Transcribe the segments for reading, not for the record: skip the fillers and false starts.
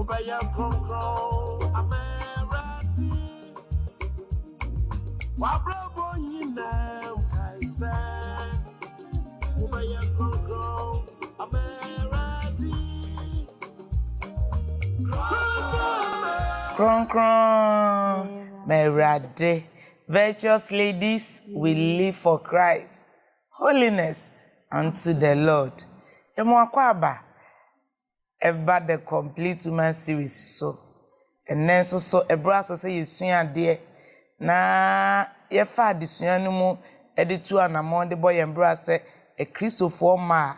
Ubaya Congo, America, Wabrabo, you know, Kaisa, Ubaya Congo, America, Kron kron, Merade. Virtuous ladies, we live for Christ. Holiness unto the Lord. Emwakwaba. About the complete woman series so. And then so ebra so say you suya there. Na ye fa adisua no mu editu anamon de boy embra say a Christopher ma.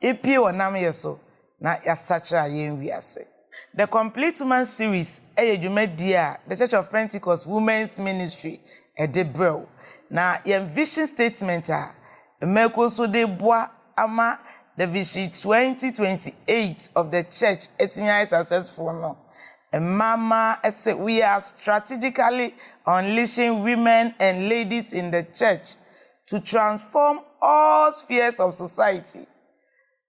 Epie wonam ye so na ya sacha ye nwiase. The complete woman series dia the Church of Pentecost Women's Ministry de bro. Na your vision statement meko so de boa ama the vision 2028 of the church etimi successful no. Mama said we are strategically unleashing women and ladies in the church to transform all spheres of society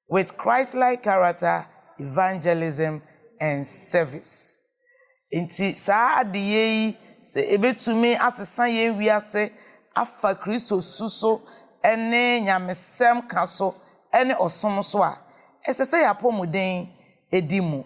with Christ-like character, evangelism, and service. Inti sa adiye se ebetumi asesan ye wiase afa Kristo suso ene nyamesem kaso ene osom so a esese yapomuden edimu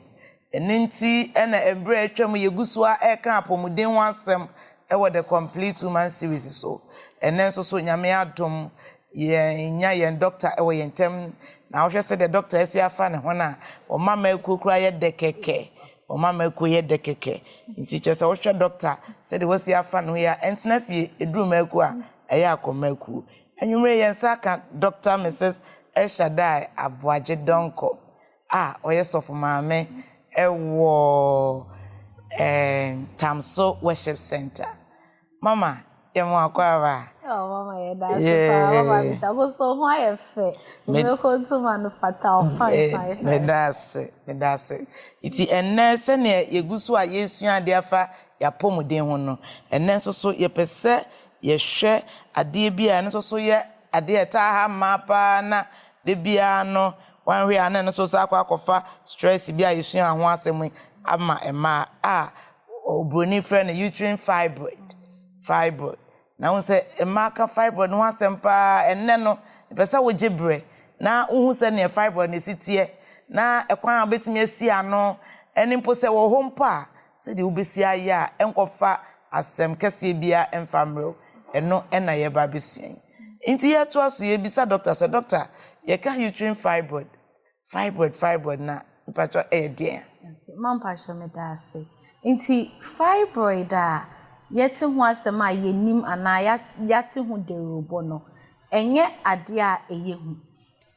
eninti ene ebre atwam yeguso a eka apomuden ho asem ewo the complete woman series so ene so nyame adom ye nya ye doctor ewo ye ntem na wo se the doctor esi afa ne ho na o mama ekukura ye de keke o mama ekuye de keke nti chese wo hwe doctor se de wosi afa no ya entena fie eduru maku a eya akomaku anwumre ye nsaka Dr. Mrs. Shaddai Aboaje Donkor oye sofo maame ewo Tamso Worship Center mama yemo akwaba. Oh, mama, that's mama, I go so high fe. Me ko to man fatal fine. Me that's it. Iti enne se ne yegusu a yesu ade afa ya pomuden ho no. Enne so ye pese ye hwe ade bia ne so ye ade eta ha mapa na de bia no wan hwe ana ne so akwakofa stress bia yesu ho asem ama ema obroni friend uterine fibroid. Na unse emaka fibroid no asempa enne no pesa wo gebre na uhu se ne fibroid ne sitie na ekwan abetimi asi ano eni mpo se wo hompa se de ubesi aya enkofa asem kese bia emfamro eno ena ye ba besuan nti ye to aso ye bisa doctor se doctor ye ka uterine fibroid na mpacho dia mampa shomedase nti fibroid yete ho asema yenim ana yate ho derubo no enye ade a eyehu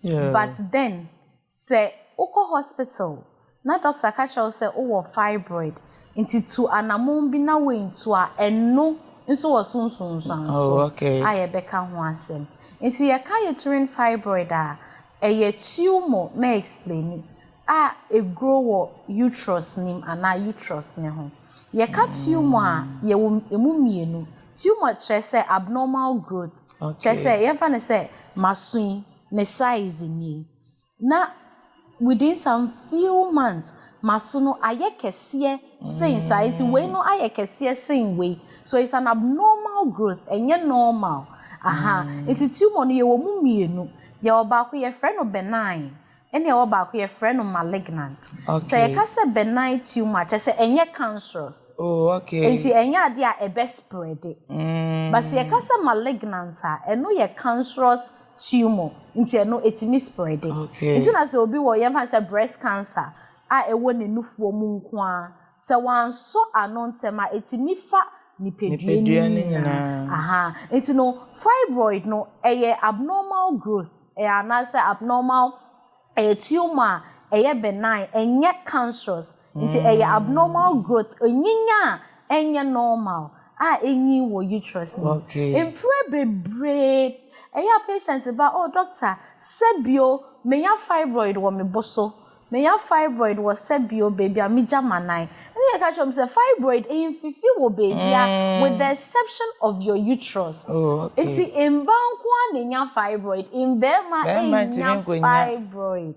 but then say uko hospital na doctor catch us say o fibroid nti to anamon bi na we nto a eno nso wo sunsun so aye beka ho asem nti ye ka uterine fibroid eye tumor me explain e grow wo uterus nim ana uterus ne ho ye ka tumor ye emu mienu tumor say abnormal growth say ye fa ne say masun ne size ni na within some few months masuno aye kese say society we no aye kese saying we so it's an abnormal growth enye normal it's tumor no ye wo mu mienu ye obako ye friend no benign ene ye obako ye friend no malignant so ye ka say benign tumor che say enye cancerous enti enye ade a ebe spread but ye ka say malignant eno ye cancerous tumor enti eno etimi spread enti na say obi wo ye fa say breast cancer ewo ne nufuo mu nko a se wan so anontema etimi fa nipedua ni nyina enti no fibroid no eye abnormal growth na say abnormal tumor eye benign enye cancerous enti eye abnormal growth enyinya enye normal enyi wo uterus ni impre bebre eye patient ba doctor sebio me ya fibroid wo me boso me ya fibroid was sebio baby amija manai and catch am say fibroid in fifi wo baby with the exception of your uterus it's in bankwa nya fibroid in bema nya fibroid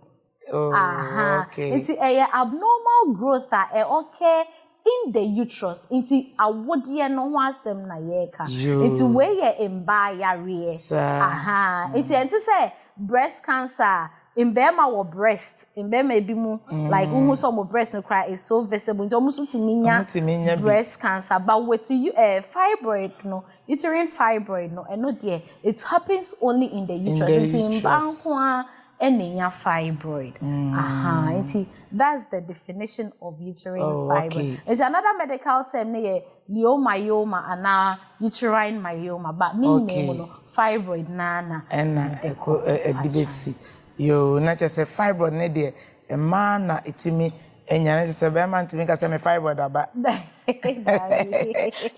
Oh, okay. It's a abnormal growth okay in the uterus. It's a wodie no wasem na yeka. It's where in ba yare. It's to say breast cancer. In Bema or breast, in Bema be more like almost some breast and cry is so visible. Almost to breast cancer, but with you fibroid, no, uterine fibroid, no, and no dear, it happens only in the uterus. In Bangwa and in your fibroid. That's the definition of uterine fibroid. Okay. It's another medical term near leiomyoma and uterine myoma, but meaning fibroid nana and DBC. Yo, not just a fibroid, ne dear, a man, it's me, and you're just a man to make us a fibroid about.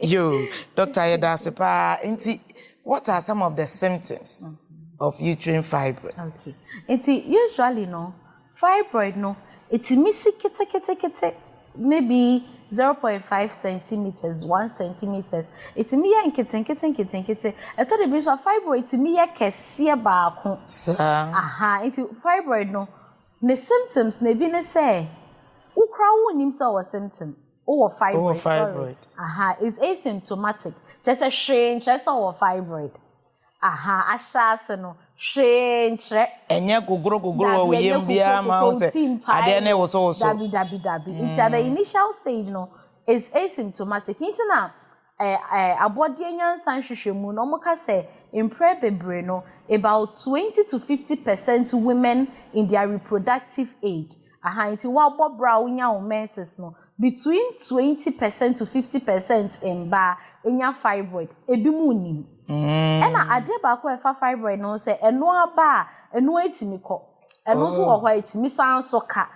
Yo, Dr. Yedasipa, what are some of the symptoms of uterine fibroid? Okay. It's usually no fibroid, no, it's missing maybe 0.5 centimeters, 1 centimeters. It's me and kitten. I thought the base of fibroid, it's me a cassia bar. It's fibroid, no. The symptoms, ne say, who crown himself a symptom or fibroid. It's asymptomatic. Just a strange, just our fibroid. Ashasano. Change enya gogoro yembia ma say ade na was also it's at the initial stage no is asymptomatic intina abodi enyansan hwehwemu no moka say impre bebre no about 20 to 50% women in their reproductive age inti wa bobra unya o menses no between 20% to 50% in ba enya fibroid ebimu nim ena ade ba ko efa fibroid no say eno aba eno etimi ko eno so wo hwa etimi san so ka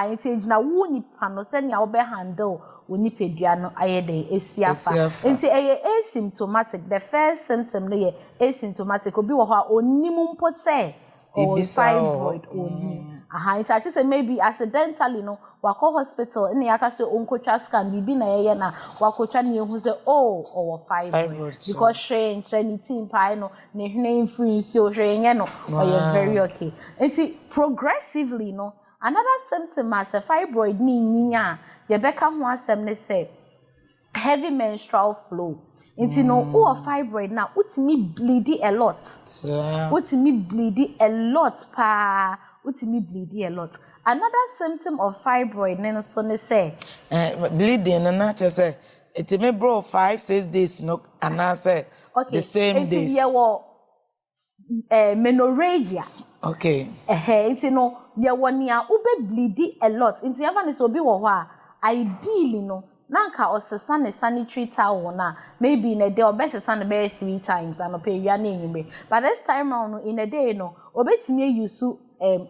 nti ejina wo nipa no se nia wo be handle oni pedua no ayede esiafa nti asymptomatic the first symptom no ye asymptomatic obi wo hwa onimu mpo se or fibroid oni nti I say maybe accidentally no wako hospital in yaka say onkotwa scan bibi na yeye na wakotwa ne hu say or fibroid because training pai no ne hne influence o hwenye no or very okay nti progressively no another symptom as a fibroid ni nyinya ye beka ho asem ne say heavy menstrual flow nti no o fibroid na utimi bleed a lot utimi bleed a lot pa utimi bleed a lot. Another symptom of fibroid nene so ne say bleeding na say it may bro 5-6 days no and I say the same days. Ye wo menorrhagia. Okay. Nti no ye wo nia ube bleed a lot. Nti eva ne so obi wo ho a ideally no nanka osesa ne sanitary towel na maybe in a day obesesa ne be 3 times and ope wia na enyime. But this time round in a day no obetimi use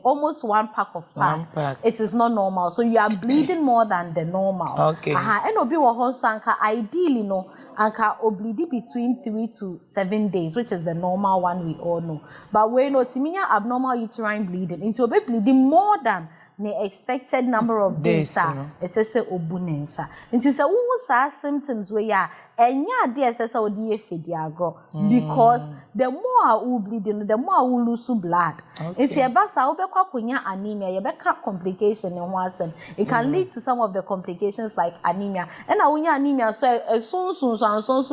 almost 1 pack of pad. It is not normal. So you are bleeding more than the normal. Okay. And obi wo ho so anka ideally no anka obleed between 3 to 7 days, which is the normal one we all know. But we know timinya abnormal uterine bleeding into obi bleeding more than the expected number of days. It's a obunensa. Into say who sa symptoms where ya enya de esesa odi efedi agro because the more you bleeding the more you lose blood. It's a basa obekwa konya anemia ye beka complication in one sense. It can lead to some of the complications like anemia. And na anemia so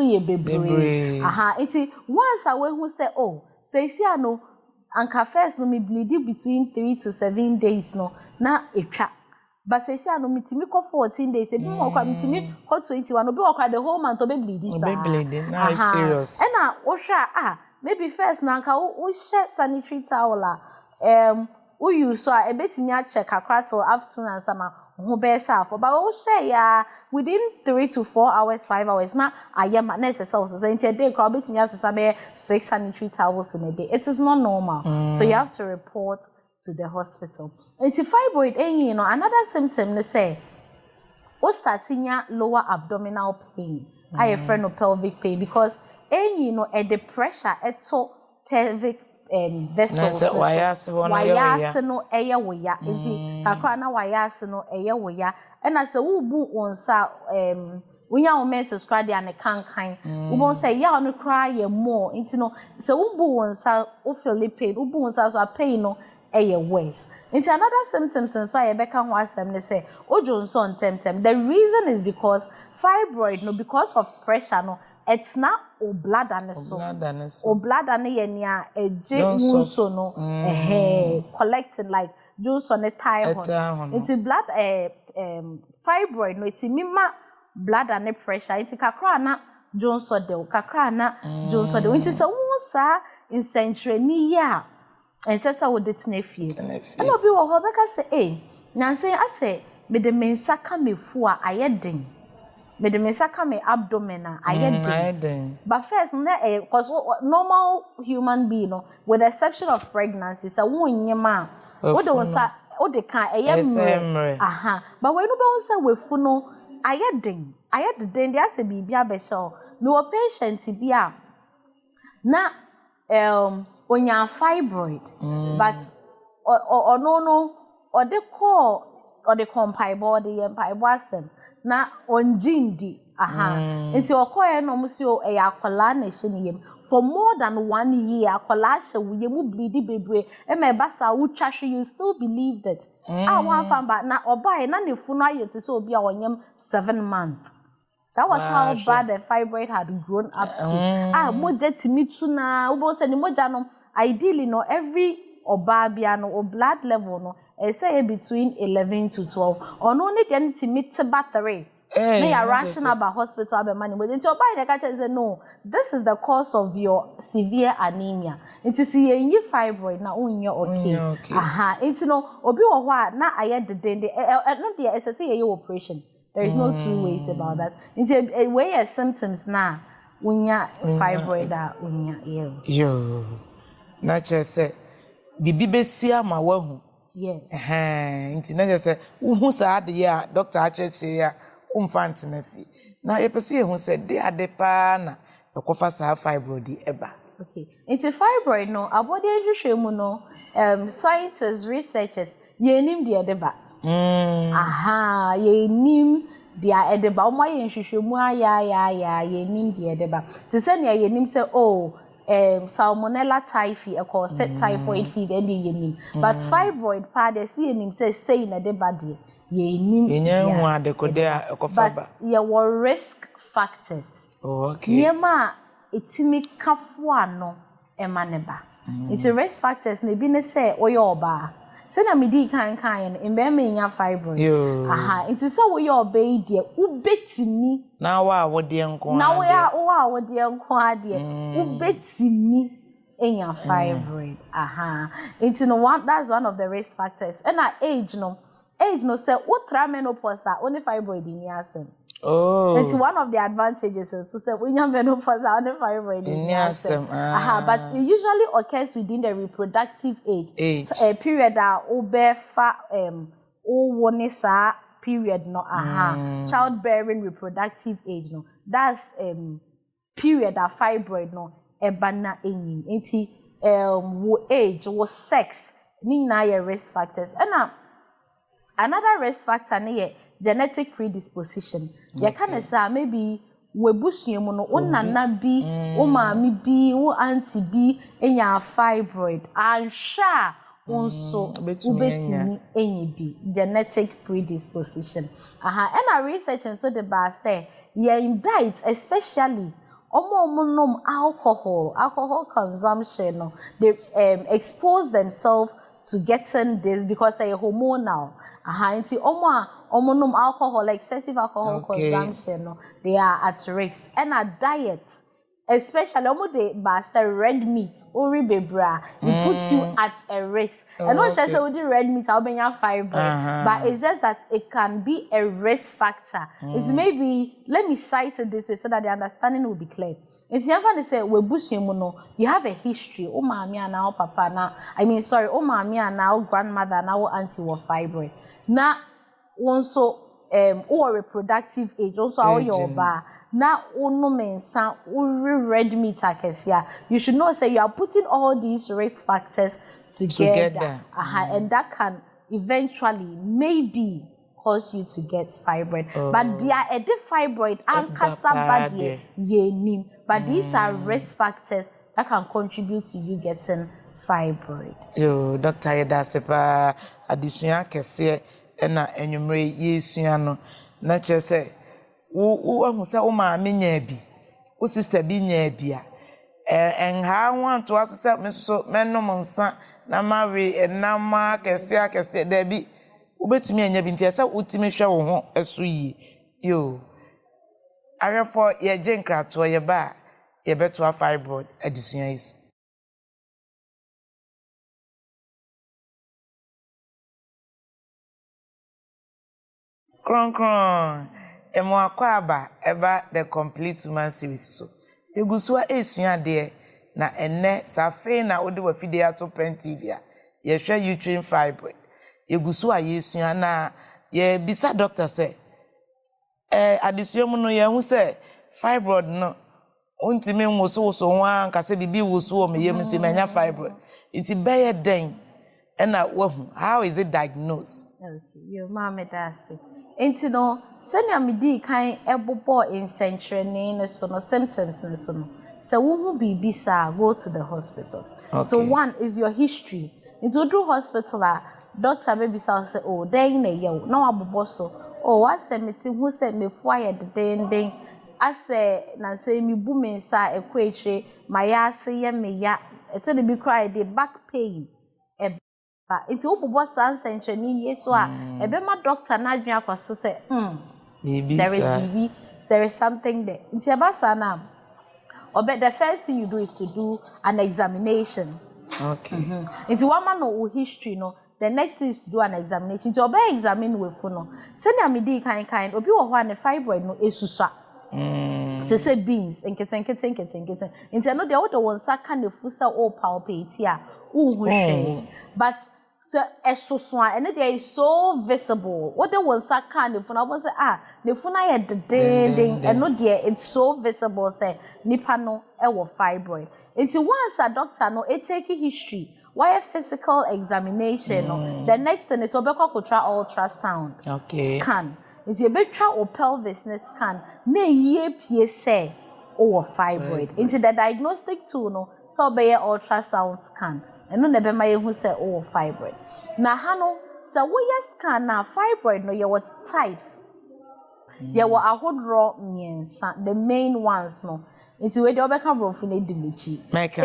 ye bebre. It's once away who say say no anka first no me bleed between 3 to 7 days no na etwa. But say no mitimi ko 14 days e bi mo kwa mitimi ko 21 obi wo kwa the whole month obi bleed isa obi bleed na is serious and na wo hwa maybe first na nka wo share sanitary towel wo use so e betimi a check akra till afternoon and sama ho be sa for but wo share ya within 3 to 4 hours 5 hours na ayema na exercise so say day kwa betimi asesa be 6 sanitary towels in a day. It is not normal. So you have to report to the hospital. It's a fibroid, another symptom, they say, what's starting lower abdominal pain? I have friend of pelvic pain because the pressure at pelvic vessels. No eya waya. It's kakwana wayas no eya waya. And as a wubu on sa when you men subscribe and can't kind, we won't say ya on cry more. It's no so wubu on sa o feel pain, wubu on sa so pain no. worse. Into another symptoms and so I be can was them they say ojo so on temtem. The reason is because fibroid no because of pressure no it's not o blood and so o blood and nia eje so no collecting like juice on the tire into blood fibroid no it's mima blood and pressure it's kakra na Johnson de kakra na Johnson de into so sa in century ni ya and says I would it nephew and obi wo ho beka say nanse ase me de mensa ka me fu a ayedin me de mensa ka me abdomen a ayedin but first na cause normal human being no with the exception of pregnancy so wonyema what do say o de kan eyemre but when you be say we fu no ayedin dey ase bibia be show no patient bia na onya fibroid but or the compaibo the empaibo asem na onjindi nti okoye no musio akola na hye for more than 1 year akola hye wo mu bleed bebre e me basa wo twahwe you still believe that one famba na obae na nefu no ayete so obi a onyem 7 months. That was how bad the fibroid had grown up to. Moja timitu na ubo se ni moja no ideally no every obabia no or blood level no say between 11 to 12. Or no need any timit battery. They are rushing about hospital about money. But into obae the catcher say no, this is the cause of your severe anemia. Into see ye fibroid na unyo okay. Into no obi wo hwa na aye the day no dey say ye operation. There is no two ways about that. It's a way of symptoms now. Unya fibroid unya yo. Na say bibi besia ma wahu. Yes. Nti na say uhu sa ade ya doctor acheche ya umfant na fi. Na ye pese ehu say de ade pa na ekofa sa fibroid eba. Okay. Into fibroid no abode ehwehwemu no scientists researchers ye nim de edeba. Ye nim dia edeba omo ye nhwehwemu aya ye nim dia edeba te se ne ye nim se salmonella typhi e call set typhoid fever de ye nim but fibroid pa de se ye nim say na edeba de ye nim enya hu adekode a ekofa ba but ye were risk factors okay niema etimi kafo ano emaneba it's risk factors ne bi ne se oye oba Sena midi kan in be me nya fibroid. Nti se wo ye obey de ubetimi. Na wa wo de nko. Na wo de nko ade. Ubetimi enya fibroid. Nti no that's one of the risk factors. And our age no say ultra menopause only fibroid in asem. Oh. It's one of the advantages. So say when you menopause only fibroid in asem. But it usually occurs within the reproductive age. A period that obefa wonesa period no childbearing reproductive age no. That's period that fibroid no ebana enyim. Enti wo age wo sex ni na your risk factors. And another risk factor ne genetic predisposition. You can say maybe we busuemu no nana bi, o maami bi, o auntie bi enya fibroid. And sha also ubetimi enye bi genetic predisposition. And our research and so the bar say in diet especially nom alcohol consumption no they expose themselves to getting this because they are hormonal. Nti nom alcohol, excessive alcohol consumption, no, they are at risk. And a diet, especially they say red meat, ori bebra, it puts you at a risk. And not just say red meat, I'll be your fibroid, but it's just that it can be a risk factor. It's maybe let me cite it this way so that the understanding will be clear. It's never to say we busuemu you have a history. Oh mommy and now papa now. Oh mommy and now grandmother now auntie were fibroid. Now also or reproductive age also how your bar. Now no mensa red meat akesia. You should know say you are putting all these risk factors together. And that can eventually maybe cause you to get fibroid. But they are a fibroid and kasabadi ye nim. But these are risk factors that can contribute to you getting fibroid. Yo, Dr. Yeda sepa adisua kese na enwumre yesua no na kyerɛ wo ahu sɛ wo maame nya bi wo sister bi nya bi a enha wanto aso sɛ me so menom nsa na mawe enama kese da bi wobetumi anya bi ntia sɛ wotimi hwɛ wo ho ɛso yi yo arefo ye jenkrato ye ba ye beto a fibroid adisua is kron emo akwaba eba the complete woman series so egusua esua de na enne safe na ode wa fide ato pen tv a ye hwe uterine fibroid egusua yesua na ye bisa doctor say adisua mu no ye hu say fibroid no untimi nwoso ho anka say bibi woso o meyem se manya fibroid iti beye den na wahu how is it diagnosed? Okay, your mama that's it. Enti no senya medi kan ebobo insentrene ne so no symptoms ne so no se wo hu bibi sa go to the hospital. Okay. So one is your history. Into do hospital a doctor baby say oh den na ye na wabobo so oh what say meti hu say mefu aye den ase na say mi bu me nsa ekwaechire maya ase ye meya eto de bi cry the back pain iti ubobo sansa ncheni yeso a ebema doctor na adwen akwaso say there is something there nti abasa na the first thing you do is to do an examination. Okay. Nti wama no history no the next thing is to do an examination to obe examine we fu no send am di kind obi wo ho an fibroid no esusua to say beans nketen nti no de wo de won saka na fu say o palpate a wo hu hwe but so esosoa and they is so visible what they want saka ne funa bo say ne funa ye ding and no there it's so visible say nipa no e wo fibroid until once a doctor no e take history why a physical examination no the next thing is obekwa kotra ultrasound scan is you betra o pelvis scan na ye pie say o fibroid into the diagnostic tool no so be ultrasound scan and no nebe ma yehu say oh fibroid na ha no say wo yes scan na fibroid no ye what types ye wo ahodro miensa the main ones no into we dey obeka brofo na dimechi make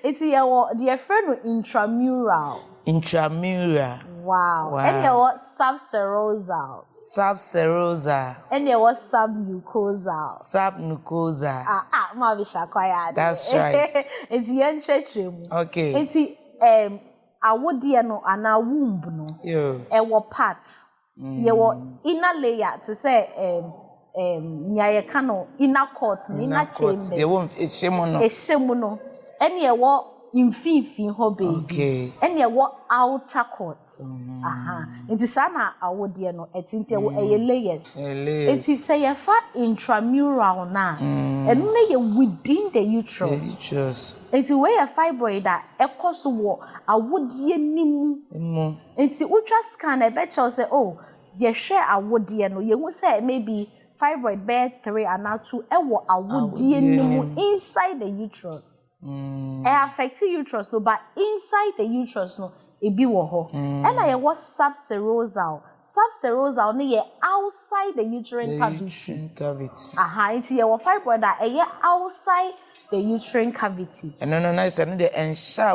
it's ye wo the friend intramural wow and ye what subserosal and ye what submucosal ma be shakwaya that's right it's yen chechemu okay it's awodie no ana womb no e wo part ye wo inner layer to say nyaye kano inner court no inner chamber they won't ehemu no ene ye wo infinfin ho baby ene ye wo outer court nti sana awodie no etinte wo eye layers enti say ye fa intramural na enu na ye within the uterus enti we ye fibroid a ekoso wo awodie nimu enti ultra scan e be che say oh ye hwe awodie no ye hu say maybe fibroid be 3 and 2 e wo awodie nimu inside the uterus it affects the uterus no but inside the uterus no e bi wo ho and na ye what subserosal no ye outside the uterine cavity it ye wo fibroid that ye outside the uterine cavity no nice no the ensha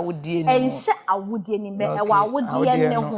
awodie ni be e wa awodie ne ho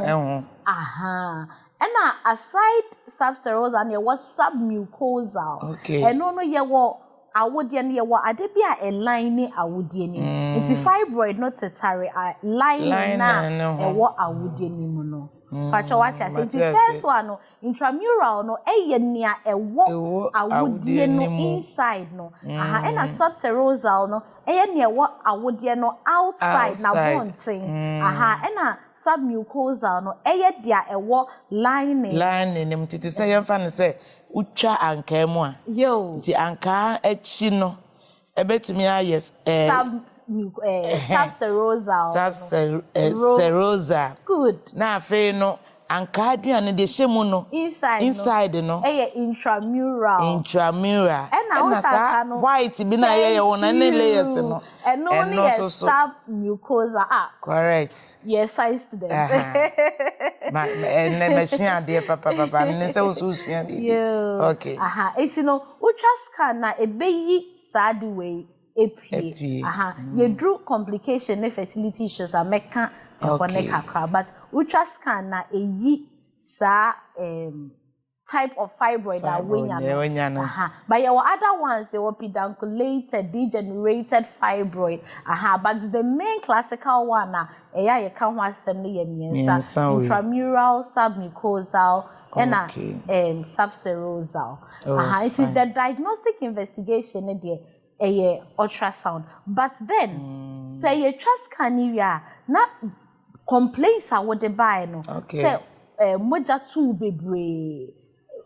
and aside subserosal and ye what submucosal and no ye wo awodie ne ye wo ade bia a line ni awodie ni it fibroid not tetare a line na e wo awodie ni mu no pacho what I say the first one no intramural no eye nia e wo awodie no inside no and a subserosal no eye nia wo awodie no outside na bontin and a submucosal no eye dia e wo line ni mtiti say yemfa ne say utwa anka mu a nti anka achi no ebetumi ayes subserosal good na afi no anka aduane de hyemu no inside no intramural and sa white bi na ye won na layers no And only a sub mucosa. Correct. Yes, science student. And machine dear papa and so okay. It's ultrasound na a baby sad way. You drew complication if fertility issues are meka but ultrasound na a yi sa type of fibroid that but your other ones they were pedunculated, degenerated fibroid. But the main classical one you can assembly intramural, submucosal, and subserosal. It is the diagnostic investigation a ultrasound. But then say a trust canira not complaints are what they buy no. Say moja tu bebre.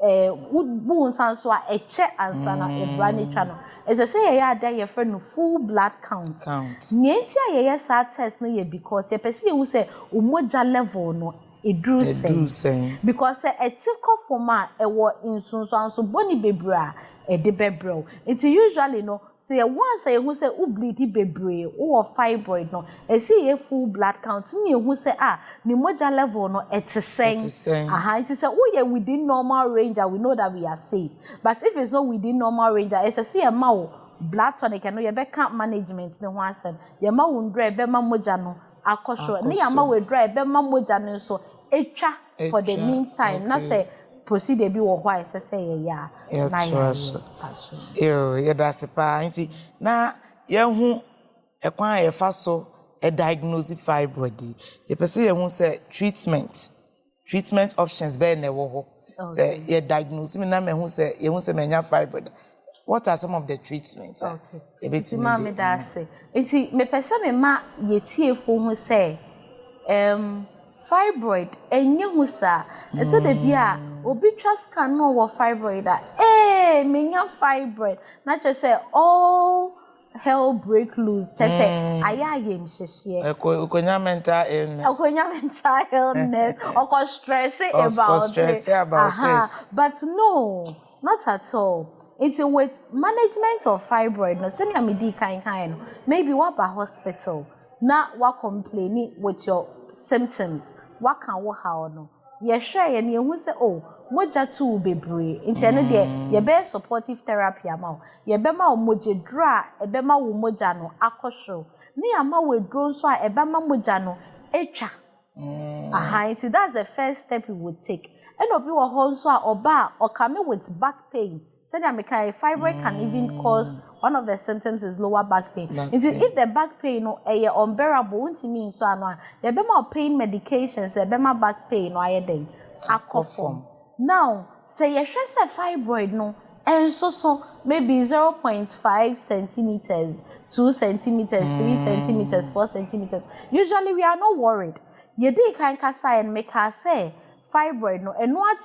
Bones and so a check and sana a brand channel. As I say, I had your friend full blood count. Nientia yes, test no because a person who say umoja level no a drew saying because a typical format a war in so so boni bebra a de bebro. It's usually no. Say once I who say bleedy bebre or fibroid no, I see a full blood count. Me who say the moja level no it's saying. It is say within normal range. We know that we are safe. But if it's not within normal range, it's a see a blood tonic and no can't management the one said. Your ma won't drive bema moja no akosho. Ni ama we drive bema moja no so echa for the meantime. Na say proceed be or why say yeah. That's a party. Now, you kwan e fa so e diagnose fibroid. You person you say treatment options be na wo ho. Say you diagnose me na me hu say you say menya fibroid. What are some of the treatments? Okay. It's me that say. It's me person me ma ye tie fo hu say fibroid enye hu sa eto de bia obi twa scan no wo fibroid menya fibroid na just say all hell break loose just say ayayem hyehyɛ okonya mental illness or stress about it but no not at all. It's with management of fibroid no senior medi kind maybe what by hospital na what complaining with your symptoms what can wo how no ye hwɛ ye ne hu say moja tu bebre nti ene de ye be supportive therapy ama ye be ma moje dra e be ma wo moja no akosho ne ama we dro so a e be ma moja no etwa nti that's the first step we would take and obi wo ho so a oba or come with back pain. Said that fibroid can even cause one of the symptoms is lower back pain. If the back pain no unbearable, won't mean so no. The bema pain medications, the bema back pain no ayedeng akofom. Now, say you say fibroid no, and so maybe 0.5 centimeters, 2 centimeters, 3 centimeters, 4 centimeters. Usually we are not worried. You dey kind kasa and make her say fibroid no and what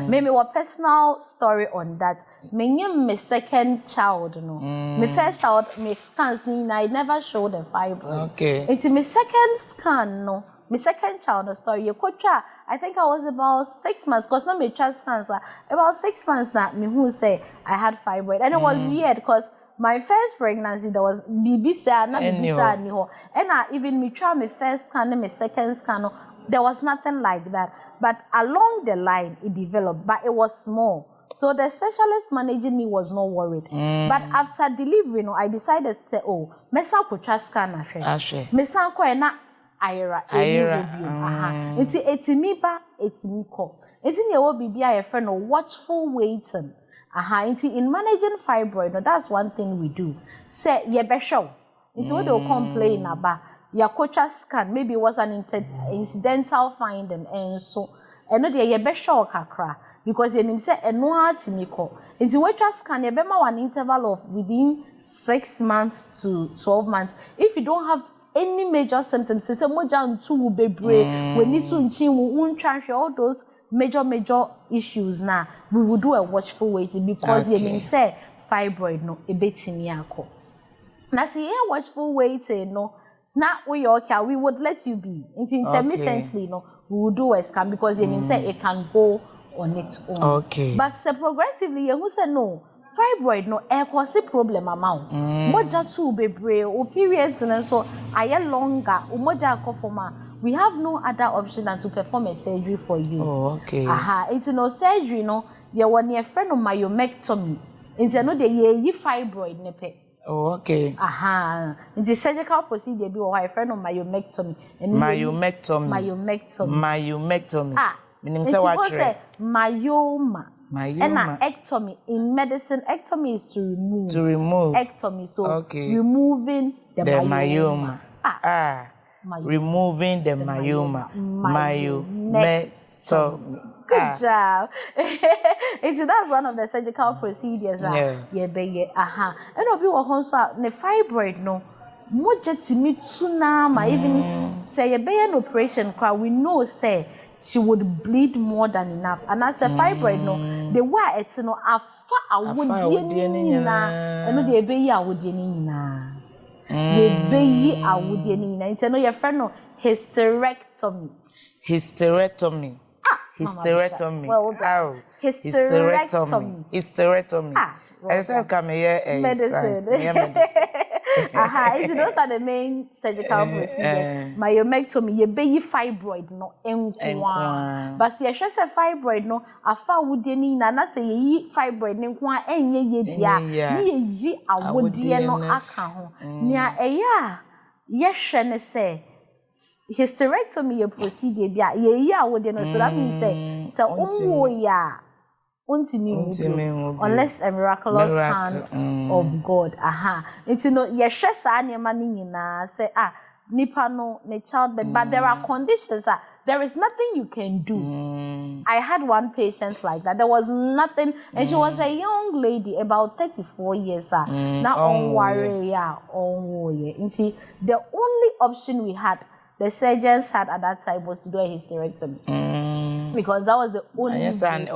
maybe what personal story on that my second child no my first child my scans I never showed the fibroid it's my second scan no my second child no story you could try I think I was about 6 months because now my child scans about 6 months now me who say I had fibroid and it was weird because my first pregnancy there was BBC and even me try my first scan and my second scan there was nothing like that. But along the line, it developed, but it was small. So the specialist managing me was not worried. But after delivery, I decided to say, mesa kucha scan ashe. Mesa ko na ayra review. It's etimi ba etimi ko. It's in your BBI friend watchful waiting. In managing fibroid, that's one thing we do. Say ye be show. It's what they'll complain about. Your culture scan maybe it was an incidental finding and so and no dey be sure kakra because you say eno atimiko into culture scan you be ma one interval of within 6 months to 12 months if you don't have any major symptoms say moja ntu bebre when isu nchi untwa all those major issues now we will do a watchful waiting because you say fibroid no ebetimi akọ na see watchful waiting no. Now we would let you be. Intermittently, we will do a scan because you say it can go on its own. But progressively, you say no. fibroid no cause problem amount. Moja too bebre o periods and so aye longer o moja kofoma. We have no other option than to perform a surgery for you. Oh, okay. It's no surgery no. There was near friend of myomectomy. Into no the ye fibroid nepe. Oh, okay. In the surgical procedure be a friend of myomectomy. Myomectomy. Meaning say what say myoma. And ectomy in medicine, ectomy is to remove. Ectomy, so removing the myoma. Removing the myoma. Myomectomy. Good job. That's one of the surgical procedures. And obi wo honso ne fibroid no moja timi tuna ma even say ye be an operation kwa we know say she would bleed more than enough. And as a fibroid no the way it's no afa awodie ni na eno de be yi awodie ni na ye be yi awodie ni na nti no your friend no hysterectomy. Hysterectomy. I said, come here, medicine. Those are the main surgical procedures. Myomectomy, you be fibroid, no, but see, I just say fibroid, no, a far would ye na say ye fibroid, no, ye a would ye no account. Nia a ya, yes, shall say. Hysterectomy a procedure ye would know, so that means say so unless a miraculous hand of God. It's no yes money say nipa no ne childbirth, but there are conditions that there is nothing you can do. I had one patient like that. There was nothing, and she was a young lady, about 34 years. Now on worry, and see the only option we had. The surgeons had at that time was to do a hysterectomy because that was the only and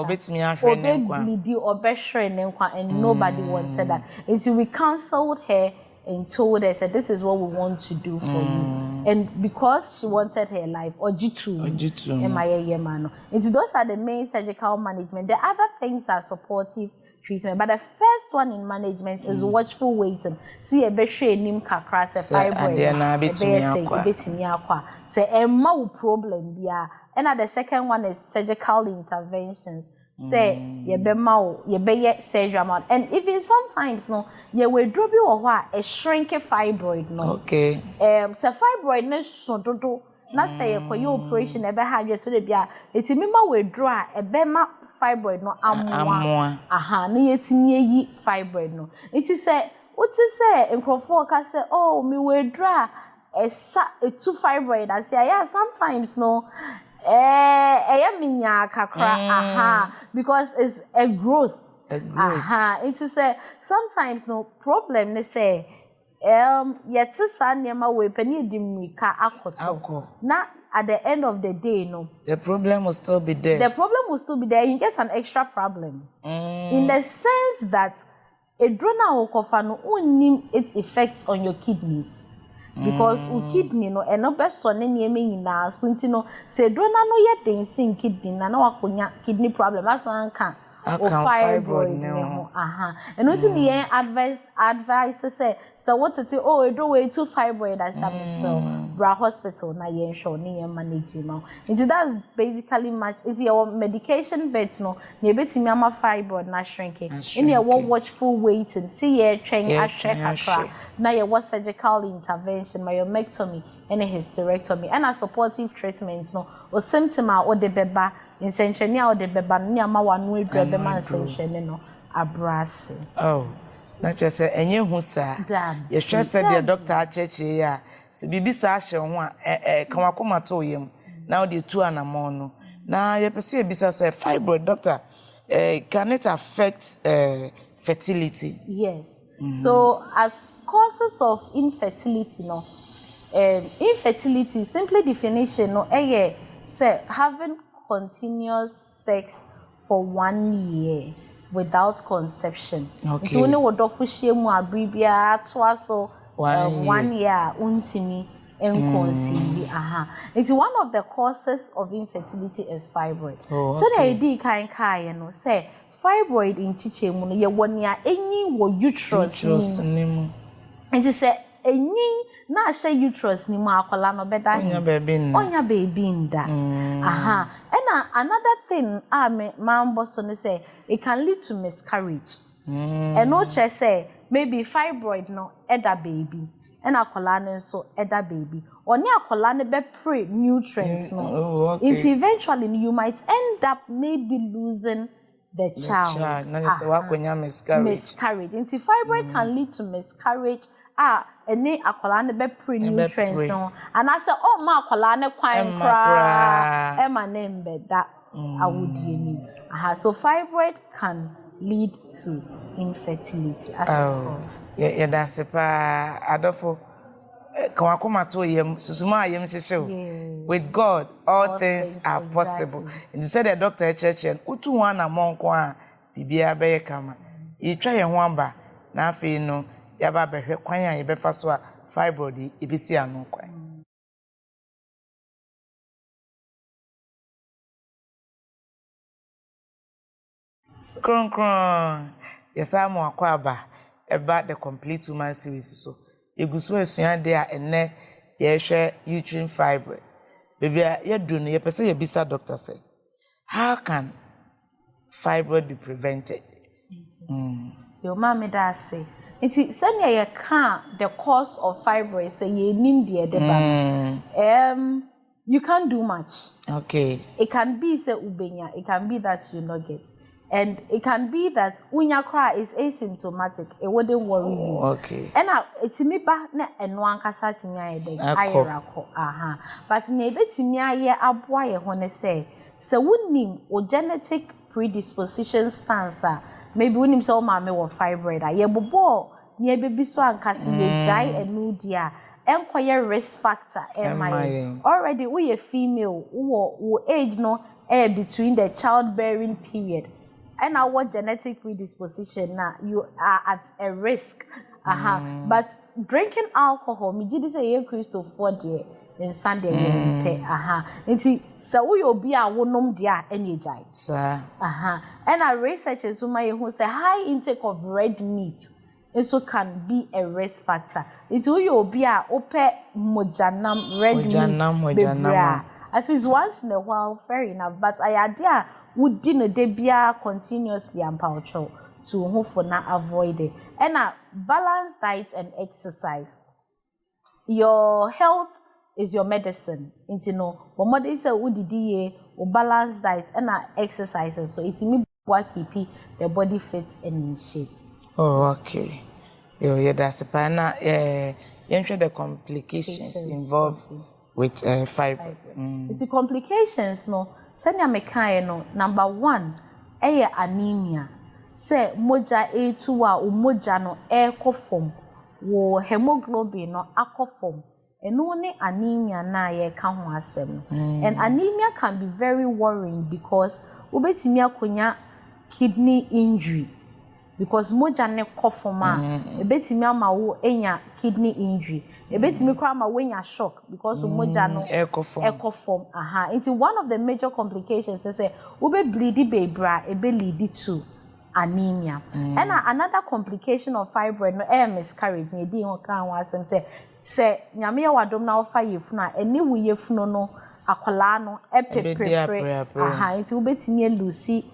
nobody wanted that. Until we counseled her and told her, said, this is what we want to do for you. And because she wanted her life, or G2. And those are the main surgical management. The other things are supportive treatment, but the first one in management is watchful waiting. See a beshe nim kakra se fibroid. Say a mau problem bia. And the second one is surgical interventions. Say ye be mau ye be ye surgery amount. And even sometimes no ye will drop you or what a shrink fibroid no. Okay. Se fibroid ne so dodo. Na say ye koye operation e be ha ye to the bia. Eti mema we draw e be ma fibroid no amwa na yetini yi fibroid no it is say what is say enkrofo ka say oh me we draw a two fibroid I say yeah sometimes no minya kakra because it's a growth it is say sometimes no problem they say yet sanema we peni dimika akoto na at the end of the day, no. The problem will still be there. The problem will still be there. You get an extra problem. In the sense that a drona okofano only its effects on your kidneys. Because kidney no and no person any na so no say drona no yet in kidney na no akonya kidney problem as one can or fibroid no. And what in the advice say so what to oh I do way too fibroid as so bra hospital na yen show ni manage no. It that's basically much it's your medication bet no na betimi ama fibroid na shrinking. In your watchful waiting see ye train kakra na your surgical intervention myomectomy and a hysterectomy and a supportive treatment no or symptom or the beba in century or the beba ni ama wanu edra be man century no abrasi. Oh. Not just say enye hu sa ye hwe said the doctor acheche ya se bibi sa ahye ho a kan wakoma to yem now the two anamon no na ye pese e bisa say fibroid doctor can it affect fertility? Yes. So as causes of infertility no infertility simply definition no say having continuous sex for 1 year without conception. Okay. Only what dofushie mu abribia to so 1 year untimi conceive. It's one of the causes of infertility is fibroid. So the idea kind no say fibroid in chichemu no ye wonia enyi wo uterus ni mu enti se enyi na ahye uterus ni mu akola no beda onya baby nda aha and another thing me mambo so ne say it can lead to miscarriage and no che say maybe fibroid no eda baby and akola ne so eda baby oni akola ne be pre nutrients no eventually you might end up maybe losing the child. Miscarriage. And fibroid can lead to miscarriage. Any akola ne be pre nutrients no. And I say, oh ma akola ne kwan kra. Emma name be that awudie. So fibroid can lead to infertility as a cause. Yeah, that's a pa adofo. With God, all things are possible. And said the doctor church and utu wana monkwa bibia be kama. You try your wamba na fe no yaba behwe kwan ya yebefa so a fibroid ibisi anu kwan. Kron yesa mo akwaba about the complete woman series so egusu esuan de a enne ye hwe uterine fibroid baby ye do no ye pese ye bisa doctor say how can fibroid be prevented Your mommy does say it send ye can the cause of fibroid say ye nim de you can't do much. Okay, it can be say ubenya, it can be that you not get. And it can be that unya cry is asymptomatic. It wouldn't worry you. Okay. And it's me ba na enwan kasa tinya ede ayerako. But nebe tinya ye aboa ye ho ne say wunim o genetic predisposition stance maybe wunim say o ma me wo fibroid ye bobo ye baby so ankase ye jai enu dia enkoye risk factor already we a female wo age no between the childbearing period. And our genetic predisposition now, you are at a risk. But drinking alcohol, me did say ye Christo 40 in Sunday. So we will be a wonom dia any jai. Sir. And our researchers who say high intake of red meat also can be a risk factor. It will be a ope mojanam red meat. At least once in a while, fair enough. But I idea would dinner debia continuously and powerful to hope for not avoid it. And a balanced diet and exercise. Your health is your medicine. You know, what mother say would die or balanced diet and exercises. So it's me what keep the body fit and in shape. Oh, okay. Yeah, that's a pana. You the complications involved with fiber. It's the complications, no. Sanya mekae no number 1 anemia. Say moja A2 moja no ekofom wo hemoglobin no akofom. Eno ne anemia na ye ka ho asem. And anemia can be very worrying because ubetimi akonya kidney injury. Because moja ne kofoma ebetimi ama wo enya kidney injury. Ebetimi kwa ama wo enya shock because moja no ekofom into one of the major complications say ube bleedy babra ebe lead to anemia. And another complication of fibroid no miscarriage ne di ho kan wasem say nyame ya wadom na ofa yefuna eni wo yefunu no akola no epepre into ubetimi elusi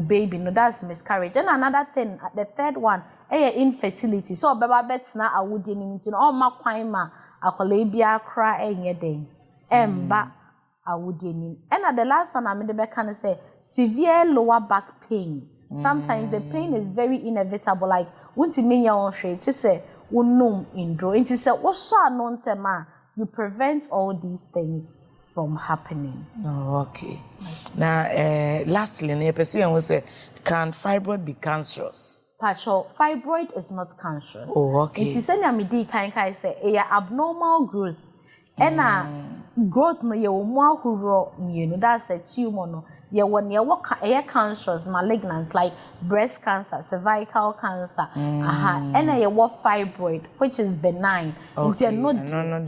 baby, no, that's miscarriage. And another thing, the third one, infertility. So, baba betna a woody in all my quima, a colabia cry a day. Ba a woody. And at the last one, I'm in the back can say severe lower back pain. Sometimes the pain is very inevitable, like, won't it mean your own shade? Just say, unum indro. It is also a non tema. You prevent all these things from happening. Oh, okay. Now, lastly, the person will say, can fibroid be cancerous? Pacho, fibroid is not cancerous. Oh, okay. It is any kind say a abnormal growth. And growth no ye more who that's a tumor no ye when ye work cancers, malignant like breast cancer, cervical cancer, and ye what fibroid, which is benign. Okay.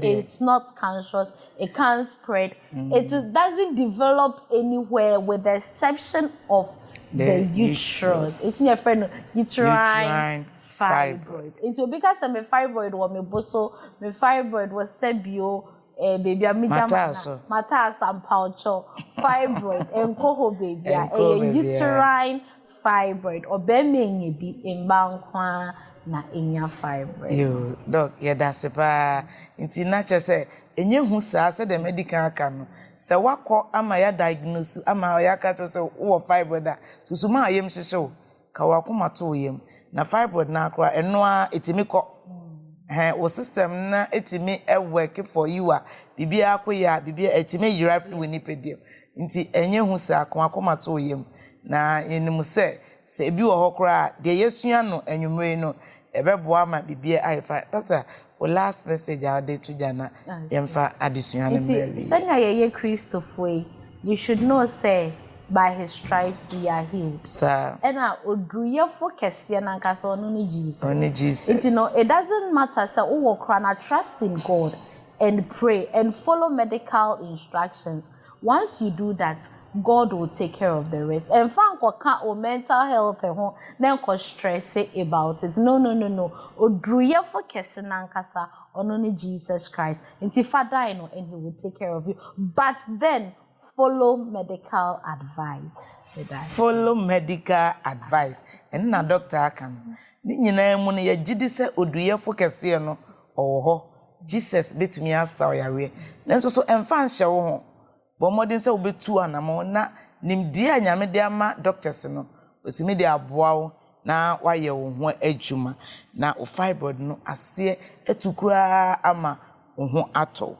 It's not cancerous, it can't spread, it doesn't develop anywhere with the exception of the uterus. It's your friend uterine fibroid. Into because I'm a fibroid or me boso, me fibroid was sebio, baby, I'm matas and poucho, fibroid, and coho baby, a uterine fibroid, or beming be in bankwa na inya fibroid. Yo, doc, yeah, that's a inti nature say, and you who says the medical cano. So what call ama ya diagnose ama ya kato so o fibroid so suma yem show kawakuma to yem na fibroid na akra eno a etimi ko o system na etimi e work for you a bibia akoya bibia etimi yira free we nipediem nti enye hu sa akoma to yem na enimu se ebi wo hokra de yesua no enwumre no ebeboa ma bibia aifa doctor o last message out there to Jana yemfa additional memory senya ye Christopher you should know say by his stripes we are healed sir and odruye focus ya na nkasa onu ni Jesus only Jesus it doesn't matter say wo kra trust in God and pray and follow medical instructions. Once you do that, God will take care of the rest. And fanko o mental health ho then ko stress about it. No. Odruye focus na nkasa ono ni Jesus Christ. Nti Father no and he will take care of you. But then follow medical advice. Follow medical advice. And na doctor kan. Ni nyina mu no ye gidi se odruye focus no oho. Jesus betumi asa oyare. Nanso so emfa nhye wo ho. Bo modern se obetu anamo na nimdi anyame de ama doctors no. Osimi de aboa wo na waye wo ho adwuma na o fibroid no ase etukura ama wo ho ato.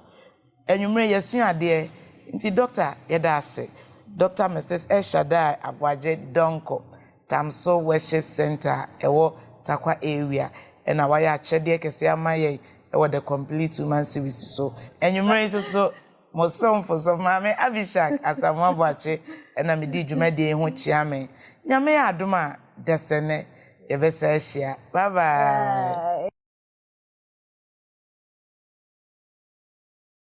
Enwumre yesu ade nti doctor yeda ase. Dr. Mrs. Shaddai Abwaje Donkor Tamso Worship Center ewo Takwa area na waya achede kese amaye ewo the complete woman series so enwumre so mosom for so mame Abishak asamwa bwache na me di dwumade ho chiame nyame adoma desene yebesa hia bye bye